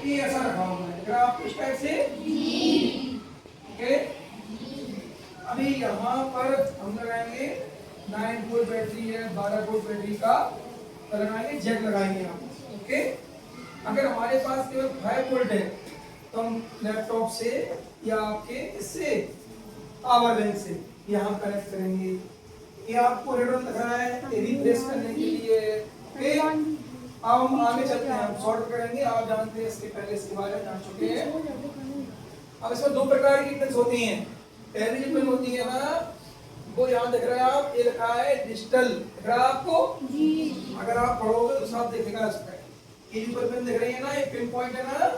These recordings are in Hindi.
ये ऐसा रखा हुआ है ग्राफ इस टाइप से। ओके, अभी यहाँ पर हम लगाएंगे 9 वोल्ट बैटरी है, 12 वोल्ट बैटरी का लगाएंगे, जेट लगाएंगे यहाँ। ओके, अगर हमारे पास केवल 5 वोल्ट है तो हम लैपटॉप से या आपके इससे पावर बैंक से यहाँ कनेक्ट करेंगे। ये आपको रिटर्न दिख रहा है रिफ्रेश करने के लिए। ओके, अब हम आगे चलते हैं, हम सॉर्ट करेंगे। आप जानते हैं इसके पहले इसके बारे में जान चुके हैं। अब इसमें दो प्रकार की पिन्स होती हैं। पहली जो पिन होती है ना, वो यहाँ दिख रहा है, आप ये लिखा है डिजिटल, दिख रहा है आपको जी। अगर आप पढ़ोगे तो साफ दिखेगा इस पर। ये जो पिन दिख रही है ना, ये पिन पॉइंट है ना,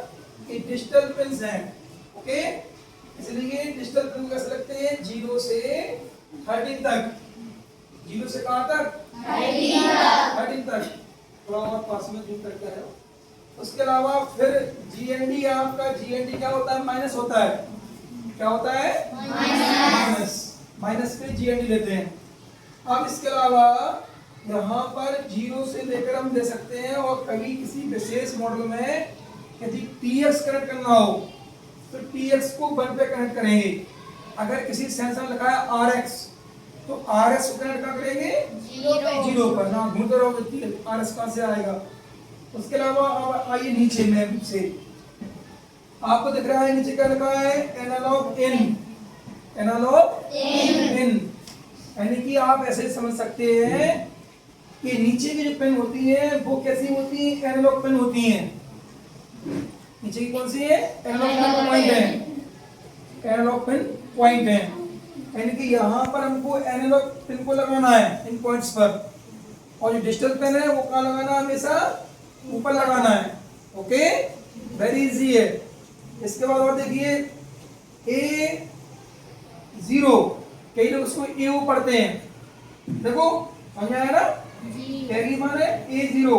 ये डिजिटल पिन्स हैं। ओके, इसलिए डिजिटल पिन कैसे लगते हैं 0 से 13 तक। 0 से कहाँ तक 13 तक। थोड़ा और पास में जूम करके आए। उसके अलावा फिर जीएनडी, आपका जीएनडी क्या होता है, माइनस होता है। क्या होता है, माइनस पे जीएनडी लेते हैं। अब इसके अलावा यहाँ पर 0 से लेकर हम दे सकते हैं, और कभी किसी विशेष मॉडल में यदि टीएक्स कनेक्ट करना हो तो टीएक्स को 1 पे कनेक्ट करेंगे। अगर किसी सेंसर में लिखा है आरएक्स तो आरएस को कनेक्ट कर करेंगे 0 पर। ना घूमते रहोगे आरएस कहाँ से आएगा। उसके अलावा अब आइए नीचे में से, आपको दिख रहा है नीचे क्या लिखा है, एनालॉग इन। एनालॉग इन यानी कि आप ऐसे समझ सकते हैं कि नीचे की जो पिन होती है वो कैसी होती है, एनालॉग पिन होती है। नीचे की कौन सी है, एनालॉग पिन पॉइंट है। एनालॉग पिन पॉइंट है, यानी कि यहाँ पर हमको एनालॉग पिन को लगाना है इन पॉइंट्स पर, और जो डिजिटल पिन है वो कहाँ लगाना है, हमेशा ऊपर लगाना है। ओके, वेरी इजी है। इसके बाद और देखिए A0, कई लोग उसको AO पढ़ते हैं। देखो समझ आया ना, A मान है A0,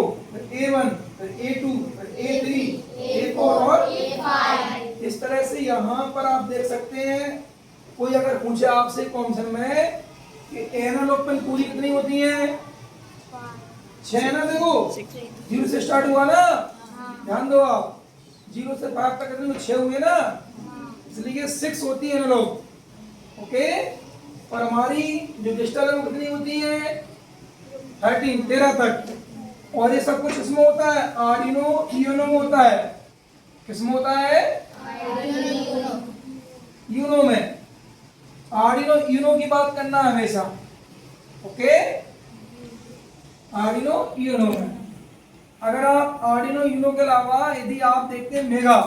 A1, A2, A3, A4 और A5। इस तरह से यहाँ पर आप देख सकते हैं। कोई अगर पूछे आपसे क्वेश्चन में कि एनालॉग पिन पूरी कितनी होती है, 6 ना। देखो 0 से स्टार्ट हुआ ना, ध्यान दो आप, 0 से 5 तक कितने 6 हुए ना, इसलिए 6 होती है एनालॉग। ओके, और हमारी जो डिजिटल है वो कितनी होती है 13 तक। और ये सब कुछ इसमें होता है आर्डिनो यूनो में होता है। किसमें होता है, यूनो में। आर्डिनो यूनो की बात करना हमेशा। ओके, आर्डिनो यूनो में। अगर आप आर्डिनो यूनो के अलावा यदि आप देखते हैं मेगा,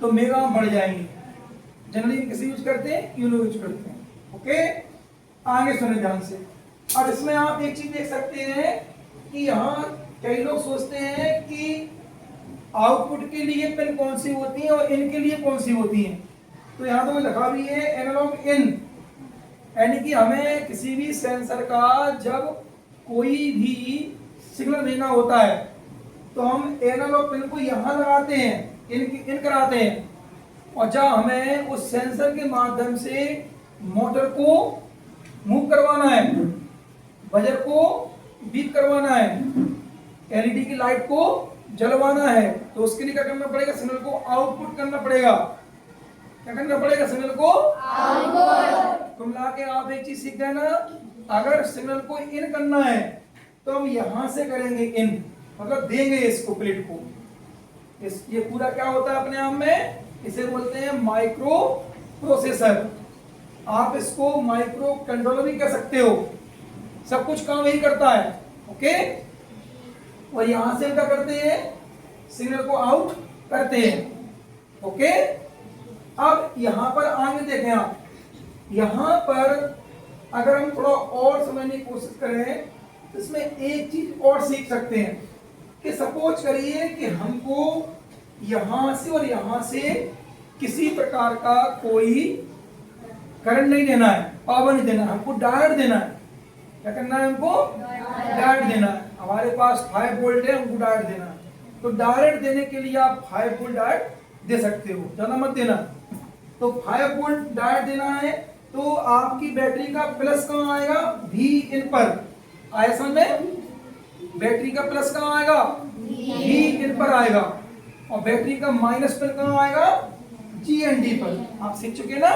तो मेगा में बढ़ जाएंगे। जनरली किसी यूज करते हैं, यूनो यूज करते हैं। ओके, आगे सुने ध्यान से। और इसमें आप एक चीज देख सकते हैं कि यहाँ कई लोग सोचते हैं कि आउटपुट के लिए पिन कौन सी होती है और इन के लिए कौन सी होती है। तो यहाँ तो मैं लिखा भी है एनालॉग इन, यानी कि हमें किसी भी सेंसर का जब कोई भी सिग्नल देना होता है तो हम एनालॉग पिन को यहाँ लगाते हैं, इन कराते हैं। और जब हमें उस सेंसर के माध्यम से मोटर को मूव करवाना है, बजर को बीप करवाना है, एलईडी की लाइट को जलवाना है, तो उसके लिए क्या करना पड़ेगा, सिग्नल को आउटपुट करना पड़ेगा। क्या करना पड़ेगा, सिग्नल को आउटपुट। तो मिला के आप एक चीज सीख गए ना, अगर सिग्नल को इन करना है तो हम यहां से करेंगे इन, मतलब देंगे इसको प्लेट को। ये पूरा क्या होता है अपने आप में, इसे बोलते हैं माइक्रो प्रोसेसर। आप इसको माइक्रो कंट्रोलर भी कह सकते हो, सब कुछ काम यही करता है। ओके, और यहां से क्या करते हैं, सिग्नल को आउट करते हैं। ओके, अब यहां पर आगे देखें आप, यहां पर अगर हम थोड़ा और समझने की कोशिश करें तो इसमें एक चीज और सीख सकते हैं कि सपोज करिए कि हमको यहां से और यहां से किसी प्रकार का कोई करंट नहीं देना है, पावर नहीं देना है, हमको डायोड देना है। क्या करना है, हमको डायोड देना है। हमारे पास 5 वोल्ट है, हमको डायोड देना है। तो डायोड देने के लिए आप 5 वोल्ट डायोड दे सकते हो, ज्यादा मत देना। तो 5 वोल्ट डायोड देना है तो आपकी बैटरी का प्लस कहाँ आएगा, V इन पर आया। समझ में, बैटरी का प्लस कहाँ आएगा, V इन पर आएगा। और बैटरी का माइनस पिन कहाँ आएगा, GND पर। आप सीख चुके ना,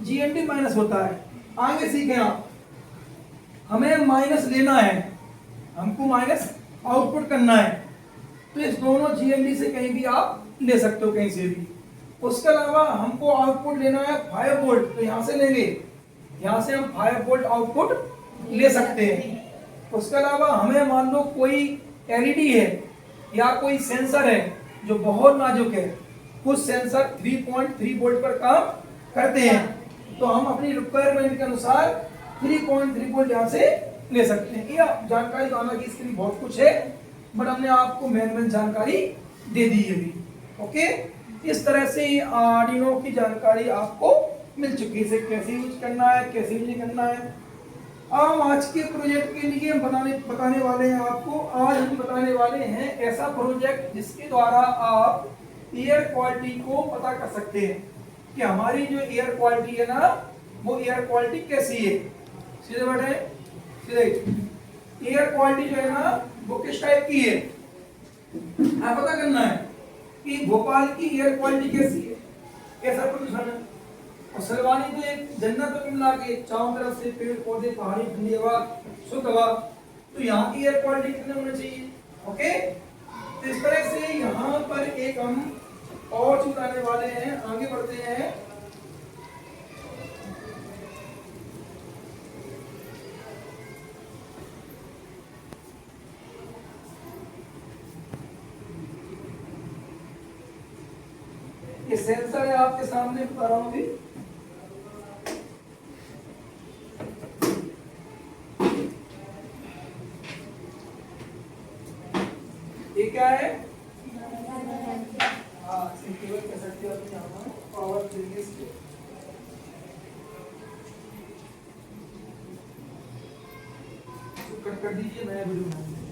GND माइनस होता है। आगे सीखें आप, हमें माइनस लेना है, हमको माइनस आउटपुट करना है, तो इस दोनों GND से कहीं भी आप ले सकते हो, कहीं से भी। उसके अलावा हमको आउटपुट लेना है 5 वोल्ट, तो यहाँ से लेंगे, यहाँ से हम 5 वोल्ट आउटपुट ले सकते हैं। उसके अलावा हमें मान लो कोई LED है या कोई सेंसर है जो बहुत नाजुक है, कुछ सेंसर 3.3 वोल्ट पर काम करते हैं, तो हम अपनी रिक्वायरमेंट के अनुसार 3.3 वोल्ट यहाँ से ले सकते हैं। ये जानकारी तो आना की इसके लिए बहुत कुछ है, बट हमने आपको मेन जानकारी दे दी है अभी। ओके, इस तरह से आर्डिनो की जानकारी आपको मिल चुकी है, इसे कैसे यूज करना है, कैसे यूज करना है। अब आज के प्रोजेक्ट के लिए हम बताने वाले हैं आपको, आज हम बताने वाले हैं ऐसा प्रोजेक्ट जिसके द्वारा आप एयर क्वालिटी को पता कर सकते हैं कि हमारी जो एयर क्वालिटी है ना, वो एयर क्वालिटी कैसी है। सीधे बैठे, सीधे। एयर क्वालिटी जो है ना, वो किस टाइप की है, आप पता करना है कि भोपाल की एयर क्वालिटी कैसी है, कैसा प्रदूषण है। और सलवानी तो एक जन्नत में मिला के, चारों तरफ से पेड़ पौधे, पहाड़ी, ठंडी हवा, शुद्ध हवा, तो यहाँ की एयर क्वालिटी कितने होनी चाहिए। ओके, तो इस तरह से यहाँ पर एक हम और चीज आने वाले हैं, आगे बढ़ते हैं। ये सेंसर है आपके सामने, बता रहा हूं अभी। ये क्या है, हाँ, केबल कह सकते हो अपने, पावर रिलीज। कट कर दीजिए, नया वीडियो बनाएंगे।